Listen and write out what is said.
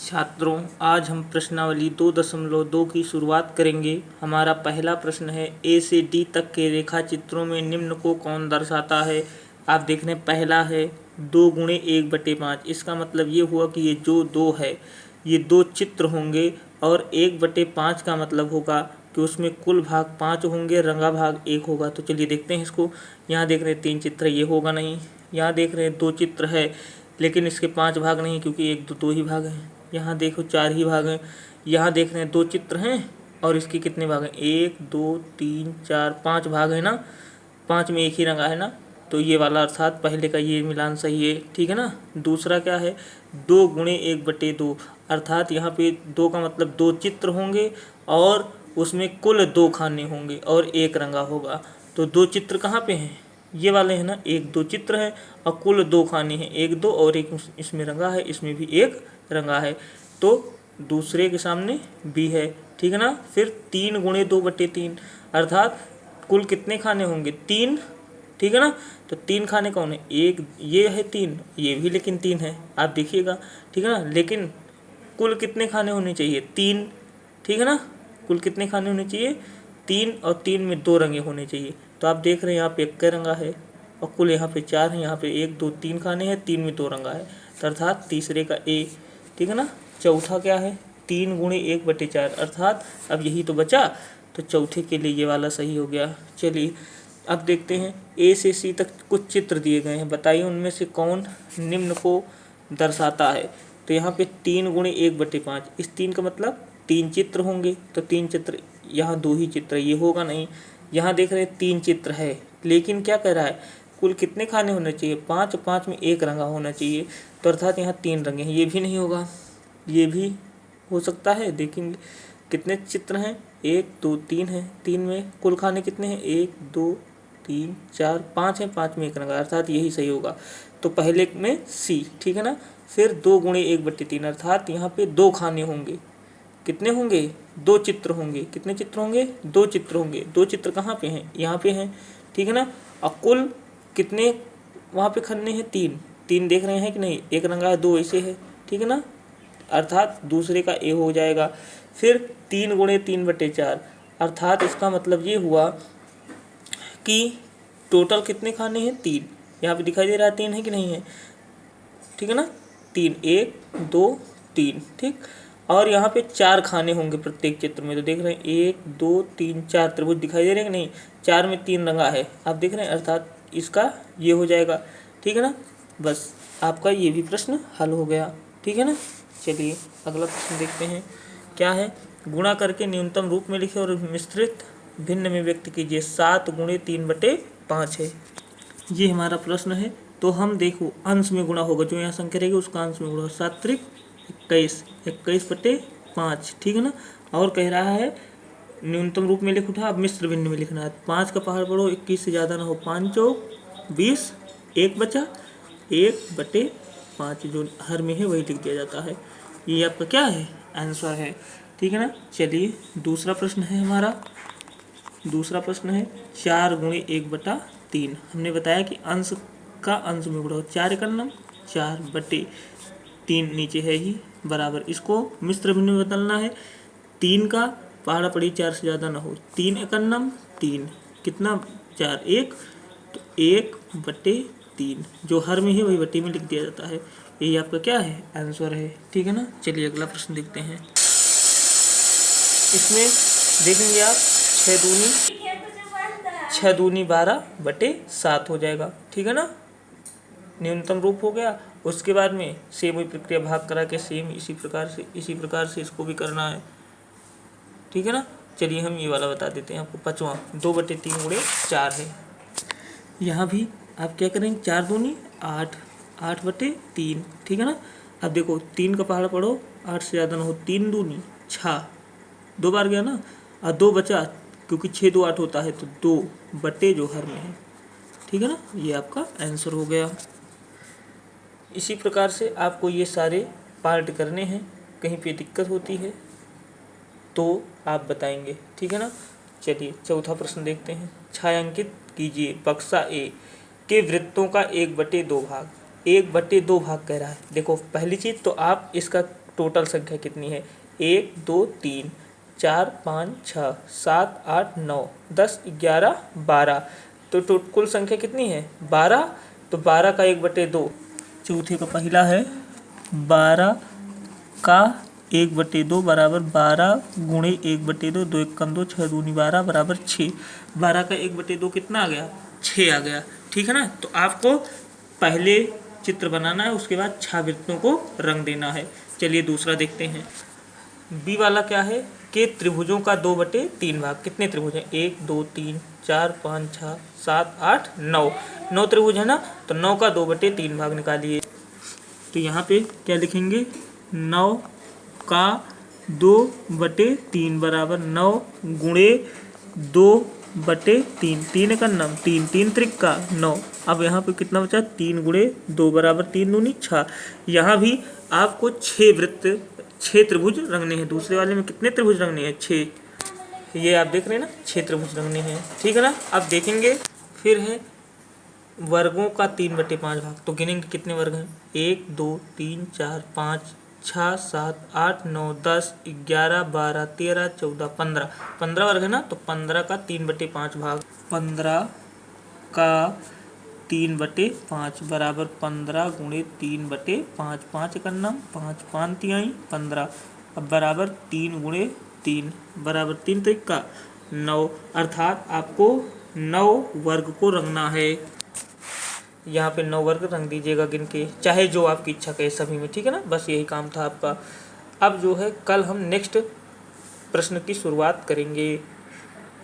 छात्रों, आज हम प्रश्नावली 2.2 की शुरुआत करेंगे। हमारा पहला प्रश्न है, ए से डी तक के रेखा चित्रों में निम्न को कौन दर्शाता है। आप देख रहे हैं, पहला है 2 गुणे 1/5। इसका मतलब ये हुआ कि ये जो 2 है ये 2 चित्र होंगे और 1/5 का मतलब होगा कि उसमें कुल भाग 5 होंगे, रंगा भाग 1 होगा। तो चलिए देखते हैं इसको। यहाँ देख रहे हैं 3 चित्र, ये होगा नहीं। यहाँ देख रहे हैं 2 चित्र है लेकिन इसके 5 भाग नहीं, क्योंकि 1 2 ही भाग हैं। यहाँ देखो 4 ही भाग हैं। यहाँ देख रहे हैं 2 चित्र हैं और इसके कितने भाग हैं, 1 2 3 4 5 भाग है ना। 5 में 1 ही रंगा है ना, तो ये वाला अर्थात पहले का ये मिलान सही है, ठीक है ना। दूसरा क्या है, 2 गुणे 1/2, अर्थात यहाँ पे 2 का मतलब 2 चित्र होंगे और उसमें कुल 2 खाने होंगे और 1 रंगा होगा। तो 2 चित्र कहाँ पे हैं, ये वाले हैं ना। 1 2 चित्र हैं और कुल 2 खाने हैं, 1 2 और 1 इसमें रंगा है, इसमें भी 1 रंगा है। तो दूसरे के सामने बी है, ठीक है ना। फिर 3 गुणे 2/3, अर्थात कुल कितने खाने होंगे, 3, ठीक है ना। तो 3 खाने कौन है, एक ये है 3, ये भी लेकिन 3 है, आप देखिएगा, ठीक है ना। लेकिन कुल कितने खाने होने चाहिए, 3, ठीक है ना। कुल कितने खाने होने चाहिए, 3, और 3 में 2 रंगे होने चाहिए। तो आप देख रहे हैं यहाँ पे 1 रंगा है और कुल यहाँ पे 4 है। यहाँ पे 1 2 3 खाने हैं, 3 में 2 रंगा है, तो अर्थात तीसरे का ए, ठीक है ना। चौथा क्या है, 3 गुणे 1/4, अर्थात अब यही तो बचा, तो चौथे के लिए ये वाला सही हो गया। चलिए अब देखते हैं, ए से सी तक कुछ चित्र दिए गए हैं, बताइए उनमें से कौन निम्न को दर्शाता है। तो यहाँ पे 3 गुणे 1/5, इस 3 का मतलब 3 चित्र होंगे, तो 3 चित्र, यहाँ 2 ही चित्र, ये होगा नहीं। यहाँ देख रहे हैं 3 चित्र है, लेकिन क्या कह रहा है, कुल कितने खाने होने चाहिए, 5, 5 में 1 रंगा होना चाहिए, तो अर्थात यहाँ 3 रंगे हैं, ये भी नहीं होगा। ये भी हो सकता है, देखेंगे कितने चित्र हैं, 1 2 3 हैं, 3 में कुल खाने कितने हैं, 1 2 3 4 5 हैं, 5 में 1 रंगा, अर्थात यही सही होगा। तो पहले में सी, ठीक है ना। फिर 2 गुणे 1/3, अर्थात यहाँ पे 2 खाने होंगे, कितने होंगे, 2 चित्र होंगे। कितने चित्र होंगे, 2 चित्र होंगे। 2 चित्र कहाँ पे हैं, यहाँ पे हैं, ठीक है ना। और कुल कितने वहाँ पे खन्ने हैं, 3, 3 देख रहे हैं कि नहीं, 1 रंगा है, 2 ऐसे है, ठीक है ना, अर्थात दूसरे का ए हो जाएगा। फिर 3 गुणे 3/4, अर्थात इसका मतलब ये हुआ कि टोटल कितने खाने हैं, 3, यहाँ पे दिखाई दे रहा है 3 है कि नहीं है, ठीक है ना। 3, 1 2 3, ठीक। और यहाँ पे 4 खाने होंगे प्रत्येक चित्र में, तो देख रहे हैं 1 2 3 4 त्रिभुज दिखाई दे रहे हैं कि नहीं, 4 में 3 रंगा है, आप देख रहे हैं, अर्थात इसका ये हो जाएगा, ठीक है ना। बस आपका ये भी प्रश्न हल हो गया, ठीक है ना। चलिए अगला प्रश्न देखते हैं, क्या है, गुणा करके न्यूनतम रूप में लिखे और मिश्रित भिन्न में व्यक्त कीजिए। 7 गुणे 3/5 है, ये हमारा प्रश्न है। तो हम देखो, अंश में गुणा होगा, जो यहाँ संख्या रहेगी उसका अंश में गुणा, 7 त्रिक 21, 21/5, ठीक है ना। और कह रहा है न्यूनतम रूप में लिख उठा, अब मिश्र भिन्न में लिखना है। 5 का पहाड़ पढ़ो, 21 से ज़्यादा ना हो, 5 चौक 20, 1 बचा, 1/5, जो हर में है वही लिख दिया जाता है। ये आपका क्या है, आंसर है, ठीक है ना। चलिए दूसरा प्रश्न है हमारा, दूसरा प्रश्न है 4 गुणे 1/3। हमने बताया कि अंश का अंश में गुणा, 4 एकन्नम 4/3 नीचे है ही, बराबर, इसको मिश्र भिन्न में बदलना है। 3 का पहाड़ा पड़ी 4 से ज़्यादा ना हो, 3 एकन्नम 3, कितना 4 1, तो 1/3, जो हर में है वही बट्टी में लिख दिया जाता है। यही आपका क्या है, आंसर है, ठीक है ना। चलिए अगला प्रश्न देखते हैं, इसमें देखेंगे आप 6 दूनी 12/7 हो जाएगा, ठीक है ना। न्यूनतम रूप हो गया, उसके बाद में सेम वही प्रक्रिया, भाग करा के सेम इसी प्रकार से इसको भी करना है, ठीक है ना। चलिए हम ये वाला बता देते हैं आपको, 5वां 2/3 गुणे 4 है। यहाँ भी आप क्या करेंगे, 4 दूनी 8, 8/3, ठीक है ना। अब देखो 3 का पहाड़ा पढ़ो, 8 से ज़्यादा ना हो, 3 दूनी 6, 2 बार गया ना, और 2 बचा, क्योंकि 6 2 8 होता है, तो 2 जो हर में है, ठीक है ना। ये आपका आंसर हो गया। इसी प्रकार से आपको ये सारे पार्ट करने हैं, कहीं पे दिक्कत होती है तो आप बताएंगे, ठीक है ना। चलिए चौथा प्रश्न देखते हैं, छायांकित कीजिए बक्सा ए के वृत्तों का 1/2 भाग, 1/2 भाग कह रहा है। देखो पहली चीज़ तो आप इसका टोटल संख्या कितनी है। 1 2 3 4 5 6 7 8 9 10 11 12। तो कुल संख्या कितनी है 12। तो 12 का 1/2। चौथे का पहला है 12 का 1/2 बराबर 12 गुणे 1/2, 2 1 2 6 दूनी 12 बराबर 6। 12 का 1/2 कितना आ गया 6 आ गया। ठीक है ना। तो आपको पहले चित्र बनाना है, उसके बाद छावृत्तों को रंग देना है। चलिए दूसरा देखते हैं। बी वाला क्या है कि त्रिभुजों का 2/3 भाग। कितने त्रिभुज हैं 1 2 3 4 5 6 7 8 9। 9 त्रिभुज है ना। तो 9 का 2/3 भाग निकालिए। तो यहाँ पे क्या लिखेंगे 9 का 2/3 बराबर 9 गुणे 2/3। 3 का नम 3 3 त्रिक का 9। अब यहाँ पे कितना बचा 3 गुणे 2 बराबर 3 दूनी 6। यहाँ भी आपको 6 त्रिभुज रंगने हैं। दूसरे वाले में कितने त्रिभुज रंगने हैं 6। ये आप देख रहे हैं ना 6 त्रिभुज रंगने हैं। ठीक है ना। अब देखेंगे फिर है वर्गों का 3/5 भाग। तो गिनेंगे कितने वर्ग हैं 1 2 3 4 5 6 7 8 9 10 11 12 13 14 15। 15 वर्ग है ना। तो 15 का 3/5 भाग। 15 का 3/5 बराबर 15 गुणे 3/5। 5 का नाम 5 5 तिहाई 15। अब बराबर 3 गुणे 3 बराबर 3 त्रिक का 9। अर्थात आपको 9 वर्ग को रंगना है। यहाँ पे 9 वर्ग रंग दीजिएगा गिन के, चाहे जो आपकी इच्छा कहे सभी में। ठीक है ना। बस यही काम था आपका। अब जो है कल हम नेक्स्ट प्रश्न की शुरुआत करेंगे।